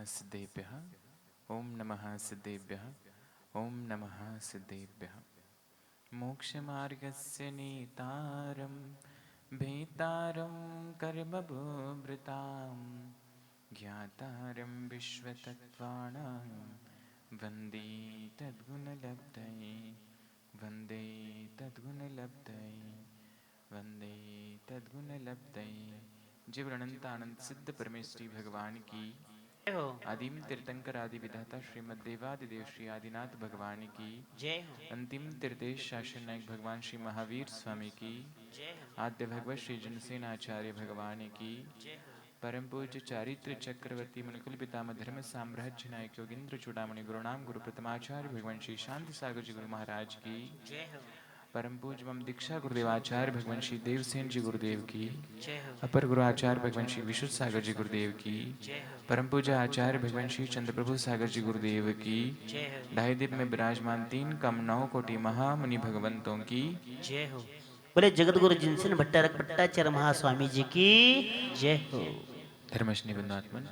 सिद्धेभ्यः। ओम नमः सिद्धेभ्यः। ओम नमः सिद्धेभ्यः। मोक्षमार्गस्य नेतारं भेतारं कर्मभूभृतां ज्ञातारं विश्वतत्त्वानां वन्दे तद्गुणलब्धये वन्दे तद्गुणलब्धये वन्दे तद्गुणलब्धये। जीव अनंत आनंद सिद्ध परमेश्वरी भगवान की हो। आदिम तीर्थंकर आदि विधाता श्रीमद देवादिदेव श्री आदिनाथ भगवान की जय हो। अंतिम तीर्थेश शासन नायक भगवान श्री महावीर स्वामी की जय हो। आद्य भगवत श्री जनसेन आचार्य भगवान की जय हो। परम पूज्य चारित्र चक्रवर्ती मुनिकुल पितामह धर्म साम्राज्य नायक योगेंद्र चूड़ामणि गुरुनाम गुरु प्रथमाचार्य भगवान श्री शांति सागर जी गुरु महाराज की जय हो। परम पूज्य मम दीक्षा गुरुदेवाचार्य भगवान श्री देवसेन जी गुरुदेव की जय हो। अपर गुरु आचार्य भगवान श्री विशुद्ध सागर जी गुरुदेव की जय हो। परम पूज्य आचार्य भगवान श्री चंद्रप्रभु सागर जी गुरुदेव की जय हो। ढाई दीप में विराजमान 3 कम 9 कोटि महामुनि भगवंतों की जय हो। बोले जगतगुरु जिनसेन भट्टारक भट्टाचार्य महास्वामी जी की जय हो। धर्मश्री बंधुआत्मन,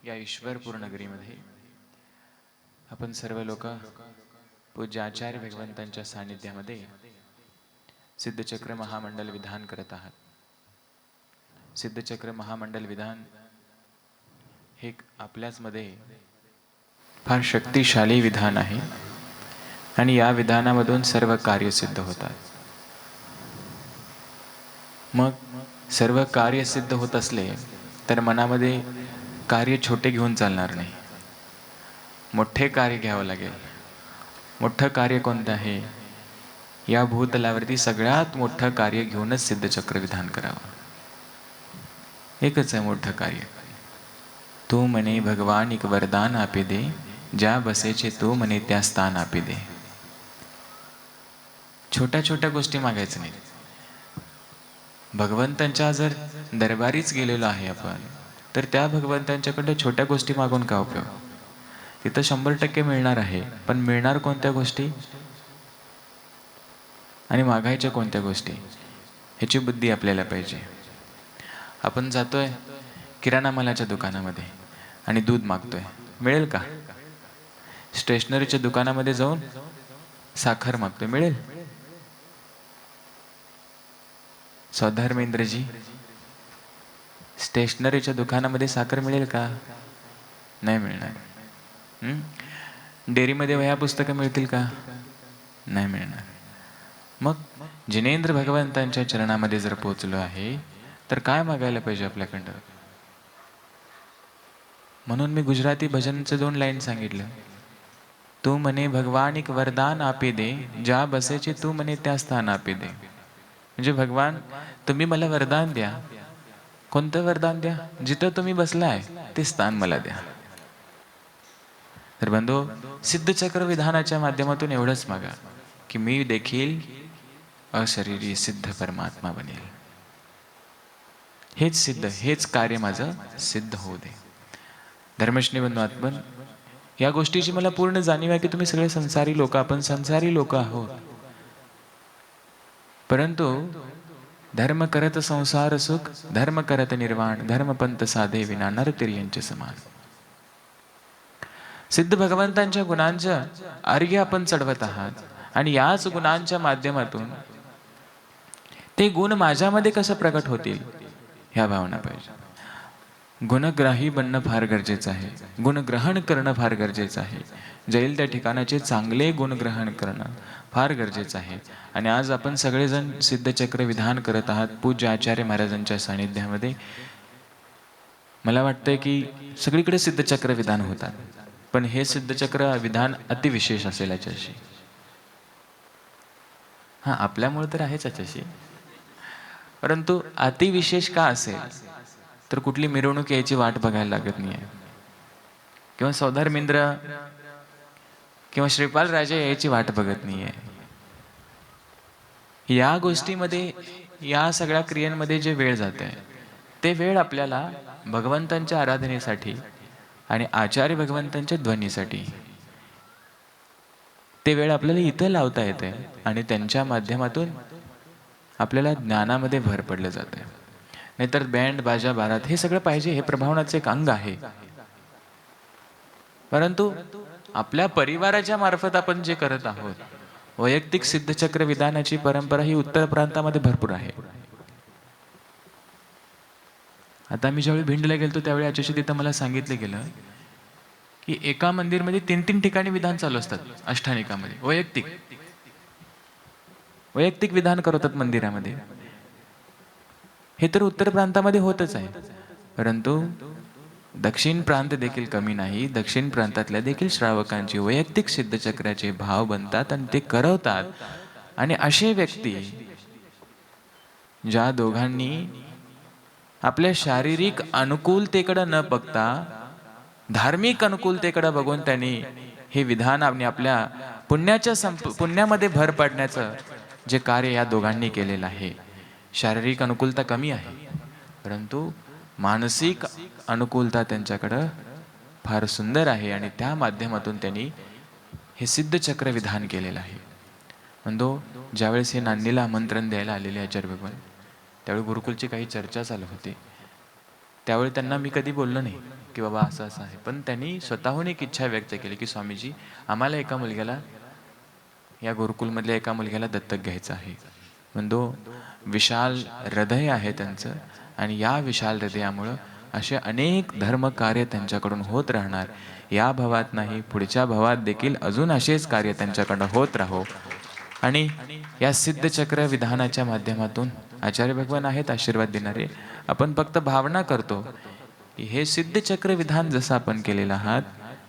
या ईश्वरपूर नगरीमध्ये आपण सर्व लोक पूज्य आचार्य भगवंतांच्या सानिध्यामध्ये सिद्धचक्र महामंडल विधान करत आहात. सिद्धचक्र महामंडल विधान हे आपल्याच मध्ये फार शक्तिशाली विधान आहे आणि या विधानामधून सर्व कार्य सिद्ध होतात. मग सर्व कार्य सिद्ध होत असले तर मनामध्ये कार्य छोटे घेऊन चालणार नाही, मोठे कार्य घ्यावं लागेल. मोठं कार्य कोणतं आहे? या भूतलावरती सगळ्यात मोठं कार्य घेऊनच सिद्धचक्र विधान करावं. एकच आहे मोठं कार्य. तू म्हणे भगवान एक वरदान आपे दे, ज्या बसेचे तू म्हणे त्या स्थान आपे दे. छोट्या छोट्या गोष्टी मागायचं नाही. भगवंतांच्या जर दरबारीच गेलेलो आहे आपण, तर त्या भगवंतांच्याकडे छोट्या गोष्टी मागून का उपयोग? तिथं 100% मिळणार आहे, पण मिळणार कोणत्या गोष्टी आणि मागायच्या कोणत्या गोष्टी, ह्याची बुद्धी आपल्याला पाहिजे. आपण जातोय किराणा मालाच्या दुकानामध्ये आणि दूध मागतोय, मिळेल का? स्टेशनरीच्या दुकानामध्ये जाऊन साखर मागतोय, मिळेल? स्वधर्मेंद्रजी, स्टेशनरीच्या दुकानामध्ये साखर मिळेल का? नाही मिळणार. डेअरीमध्ये वह्या पुस्तकं मिळतील का? नाही मिळणार. मग जिनेंद्र भगवंतांच्या चरणामध्ये जर पोहोचलो आहे तर काय मागायला पाहिजे आपल्याकडं? म्हणून मी गुजराती भजनचं 2 लाईन सांगितलं. तू म्हणे भगवान एक वरदान आपे दे, ज्या बसेचे तू म्हणे त्या स्थान आपे दे. म्हणजे भगवान तुम्ही मला वरदान द्या. कोणतं वरदान द्या? जिथं तुम्ही बसलाय ते स्थान मला द्या. तर बंधू, सिद्धचक्र विधानाच्या माध्यमातून एवढंच मागा की मी देखील अशरीरी सिद्ध परमात्मा बनेल. हेच सिद्ध, हेच कार्य माझं सिद्ध होऊ दे. धर्मश्री बंधुआत्मन, या गोष्टीची मला पूर्ण जाणीव आहे की तुम्ही सगळे संसारी लोक, आपण संसारी लोक आहोत. परंतु धर्म करत संसार सुख, धर्म करत निर्वाण, धर्मपंथ साधे विना नरतिर्यंचे समान. सिद्ध भगवंतांच्या गुणांचं अर्घ्य आपण चढवत आहात आणि याच गुणांच्या माध्यमातून ते गुण माझ्यामध्ये कसं प्रकट होतील ह्या भावना पाहिजे. गुणग्राही बनणं फार गरजेचं आहे, गुणग्रहण करणं फार गरजेचं आहे. जाईल त्या ठिकाणाचे चांगले गुणग्रहण करणं फार गरजेचं आहे. आणि आज आपण सगळेजण सिद्धचक्र विधान करत आहात पूज्य आचार्य महाराजांच्या सानिध्यामध्ये. मला वाटतंय की सगळीकडे सिद्धचक्र विधान होतात, पण हे सिद्धचक्र विधान अतिविशेष असेल याच्याशी. हां, आपल्यामुळे तर आहेच याच्याशी, परंतु अतिविशेष का असेल तर कुठली मिरवणूक यायची वाट बघायला लागत नाही आहे, किंवा स्वधर्मेंद्र किंवा श्रीपाल राजे यायची वाट बघत नाही आहे. या गोष्टीमध्ये, या सगळ्या क्रियांमध्ये जे वेळ जाते ते वेळ आपल्याला भगवंतांच्या आराधनेसाठी आणि आचार्य भगवंतांच्या ध्वनीसाठी, ते वेळ आपल्याला इथं लावता येते आणि त्यांच्या माध्यमातून आपल्याला ज्ञानामध्ये भर पडलं जाते. नाहीतर बँड बाजा बारात हे सगळं पाहिजे, हे प्रभावनाचं एक अंग आहे. परंतु आपल्या परिवाराच्या मार्फत आपण जे करत आहोत, वैयक्तिक सिद्धचक्र विधानाची परंपरा ही उत्तर प्रांतामध्ये भरपूर आहे. आता मी ज्यावेळी भिंडला गेलतो त्यावेळी आचार्य तिथं मला सांगितलं गेलं की एका मंदिरमध्ये 3-3 ठिकाणी विधान चालू असतात. अष्टानिकामध्ये वैयक्तिक विधान करतात मंदिरामध्ये. हे तर उत्तर प्रांतामध्ये होतच आहे, परंतु दक्षिण प्रांत देखील कमी नाही. दक्षिण प्रांतातल्या देखील श्रावकांची वैयक्तिक सिद्धचक्राचे भाव बनतात आणि ते करवतात. आणि असे व्यक्ती ज्या दोघांनी आपल्या शारीरिक अनुकूलतेकडे न बघता धार्मिक अनुकूलतेकडे बघून त्यांनी हे विधान आणि आपल्या पुण्यामध्ये भर पडण्याचं जे कार्य या दोघांनी केलेलं आहे. शारीरिक अनुकूलता कमी आहे, परंतु मानसिक अनुकूलता त्यांच्याकडं फार सुंदर आहे आणि त्या माध्यमातून त्यांनी हे सिद्धचक्र विधान केलेलं आहे. म्हणतो ज्यावेळेस हे नांदीला आमंत्रण द्यायला आलेले आचार्य भगवान, त्यावेळी गुरुकुलची काही चर्चा चालू होती. त्यावेळी त्यांना मी कधी बोललो नाही की बाबा असं असं आहे, पण त्यांनी स्वतःहून एक इच्छा व्यक्त केली की स्वामीजी, आम्हाला एका मुलग्याला, या गुरुकुलमधल्या एका मुलग्याला दत्तक घ्यायचं आहे. म्हणतो विशाल हृदय आहे त्यांचं आणि या विशाल हृदयामुळं असे अनेक धर्मकार्य त्यांच्याकडून होत राहणार. या भवात नाही, पुढच्या भवात देखील अजून असेच कार्य त्यांच्याकडं होत राहो. आणि या सिद्धचक्र विधानाच्या माध्यमातून आचार्य भगवान आहेत आशीर्वाद देणारे. आपण फक्त भावना करतो की हे सिद्धचक्र विधान जसं आपण केलेलं आहात,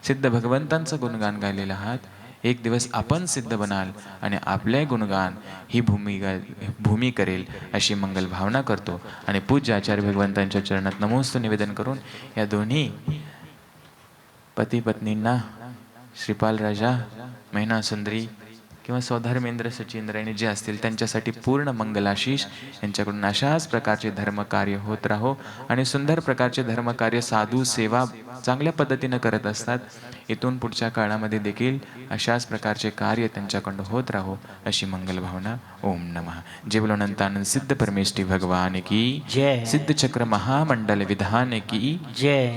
सिद्ध भगवंतांचं गुणगान गायलेलं आहात, एक दिवस आपण सिद्ध बनाल आणि आपले गुणगान ही भूमी करेल अशी मंगल भावना करतो. आणि पूज्य आचार्य भगवंतांच्या चरणात नमोस्तु निवेदन करून या दोन्ही पती पत्नींना, श्रीपाल राजा, मैना सुंदरी किंवा स्वधर्मेंद्र सचिंद्रायणी जे असतील त्यांच्यासाठी पूर्ण मंगलाशीष. यांच्याकडून अशाच प्रकारचे धर्मकार्य होत राहो आणि सुंदर प्रकारचे धर्मकार्य, साधू सेवा चांगल्या पद्धतीनं करत असतात. इथून पुढच्या काळामध्ये देखील अशाच प्रकारचे कार्य त्यांच्याकडून होत राहो अशी मंगल भावना. ओम नमः. जय बोलो अनंतानंद सिद्ध परमेष्ठी भगवान की जय. सिद्धचक्र महामंडल विधान की जय.